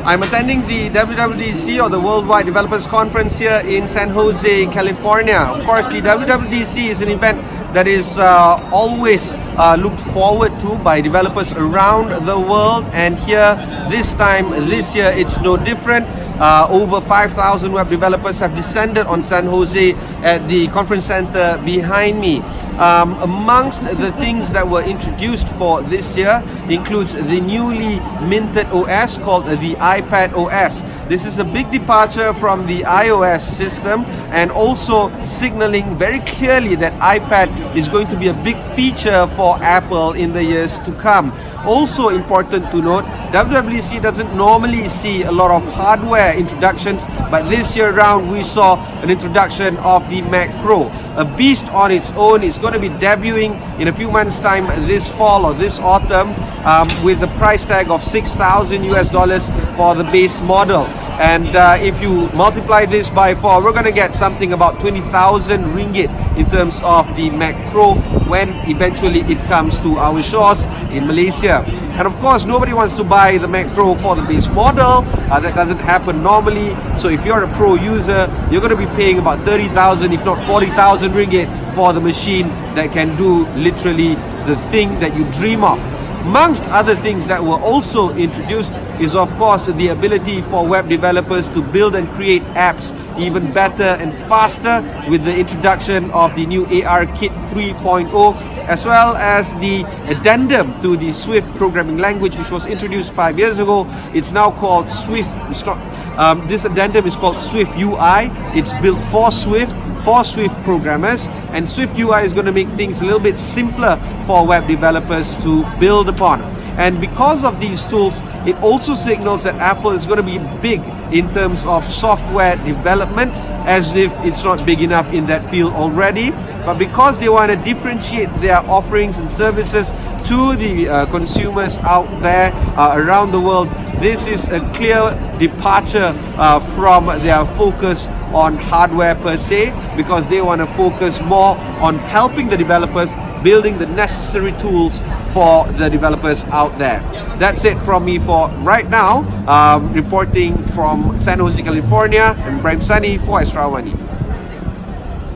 I'm attending the WWDC, or the Worldwide Developers Conference, here in San Jose, California. Of course, the WWDC is an event that is always looked forward to by developers around the world, and here this year it's no different. Over 5,000 web developers have descended on San Jose at the conference center behind me. Amongst the things that were introduced for this year includes the newly minted OS called the iPad OS. This is a big departure from the iOS system, and also signaling very clearly that iPad is going to be a big feature for Apple in the years to come. Also important to note, WWDC doesn't normally see a lot of hardware introductions, but this year round we saw an introduction of the Mac Pro. A beast on its own. It's going to be debuting in a few months' time this fall or this autumn, with a price tag of $6,000 for the base model. And if you multiply this by 4, we're going to get something about 20,000 ringgit in terms of the Mac Pro when eventually it comes to our shores in Malaysia. And of course, nobody wants to buy the Mac Pro for the base model. That doesn't happen normally. So if you're a pro user, you're going to be paying about 30,000, if not 40,000 ringgit for the machine that can do literally the thing that you dream of. Amongst other things that were also introduced is, of course, the ability for web developers to build and create apps even better and faster with the introduction of the new ARKit 3.0, as well as the addendum to the Swift programming language, which was introduced 5 years ago. It's now called Swift. This addendum is called Swift UI. It's built for Swift programmers, and Swift UI is going to make things a little bit simpler for web developers to build upon. And because of these tools, it also signals that Apple is going to be big in terms of software development, as if it's not big enough in that field already. But because they want to differentiate their offerings and services to the consumers out there around the world, this is a clear departure from their focus on hardware per se, because they want to focus more on helping the developers, building the necessary tools for the developers out there. That's it from me for right now. Reporting from San Jose, California, I'm Prime Sunny for Extra Money.